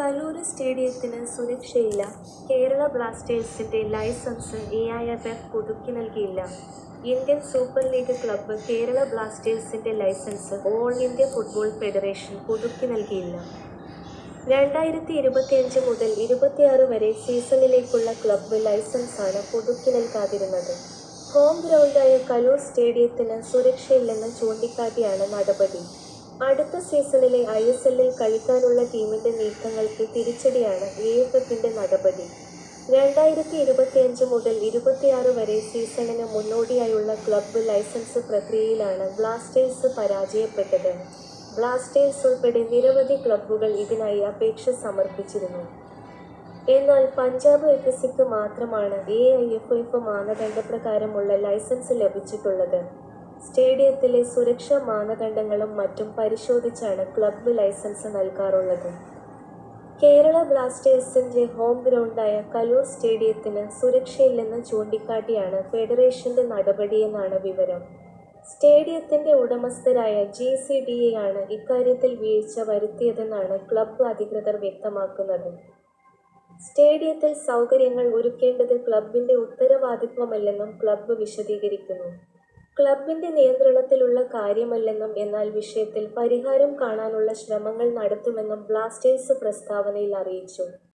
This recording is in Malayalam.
കലൂര് സ്റ്റേഡിയത്തിന് സുരക്ഷയില്ല. കേരള ബ്ലാസ്റ്റേഴ്സിന്റെ ലൈസൻസ് എഐഎഫ്എഫ് പുതുക്കി നൽകിയില്ല. Indian super league club Kerala ബ്ലാസ്റ്റേഴ്സിന്റെ licence all India football federation പുതുക്കി നൽകിയില്ല. 2025 മുതൽ 26 വരെ സീസണിലേക്കുള്ള ക്ലബ്ബ് ലൈസൻസാണ് പുതുക്കി നൽകാതിരുന്നത്. ഹോം ഗ്രൗണ്ടായ കലൂർ സ്റ്റേഡിയത്തിന് സുരക്ഷയില്ലെന്ന് ചൂണ്ടിക്കാട്ടിയാണ് നടപടി. അടുത്ത സീസണിലെ ഐഎസ്എല്ലിൽ കളിക്കാനുള്ള ടീമിന്റെ നീക്കങ്ങൾക്ക് തിരിച്ചടിയാണ് എഐഎഫ്എഫിന്റെ നടപടി. 2025 മുതൽ 26 വരെ സീസണിന് മുന്നോടിയായുള്ള ക്ലബ്ബ് ലൈസൻസ് പ്രക്രിയയിലാണ് ബ്ലാസ്റ്റേഴ്സ് പരാജയപ്പെട്ടത്. ബ്ലാസ്റ്റേഴ്സ് ഉൾപ്പെടെ നിരവധി ക്ലബ്ബുകൾ ഇതിനായി അപേക്ഷ സമർപ്പിച്ചിരുന്നു. എന്നാൽ പഞ്ചാബ് എഫ്സിക്ക് മാത്രമാണ് എഐഎഫ്എഫ് മാനദണ്ഡപ്രകാരമുള്ള ലൈസൻസ് ലഭിച്ചിട്ടുള്ളത്. സ്റ്റേഡിയത്തിലെ സുരക്ഷാ മാനദണ്ഡങ്ങളും മറ്റും പരിശോധിച്ചാണ് ക്ലബ്ബ് ലൈസൻസ് നൽകാറുള്ളത്. കേരള ബ്ലാസ്റ്റേഴ്സിന്റെ ഹോം ഗ്രൗണ്ടായ കലൂർ സ്റ്റേഡിയത്തിന് സുരക്ഷയില്ലെന്ന് ചൂണ്ടിക്കാട്ടിയാണ് ഫെഡറേഷന്റെ നടപടിയെന്നാണ് വിവരം. സ്റ്റേഡിയത്തിന്റെ ഉടമസ്ഥരായ ജിസിഡിഎ ആണ് ഇക്കാര്യത്തിൽ വീഴ്ച വരുത്തിയതെന്നാണ് ക്ലബ്ബ് അധികൃതർ വ്യക്തമാക്കുന്നത്. സ്റ്റേഡിയത്തിൽ സൗകര്യങ്ങൾ ഒരുക്കേണ്ടത് ക്ലബ്ബിന്റെ ഉത്തരവാദിത്വമല്ലെന്നും ക്ലബ്ബ് വിശദീകരിക്കുന്നു. ക്ലബ്ബിന്റെ നിയന്ത്രണത്തിലുള്ള കാര്യമല്ലെന്നും എന്നാൽ വിഷയത്തിൽ പരിഹാരം കാണാനുള്ള ശ്രമങ്ങൾ നടത്തുമെന്നും ബ്ലാസ്റ്റേഴ്സ് പ്രസ്താവനയിൽ അറിയിച്ചു.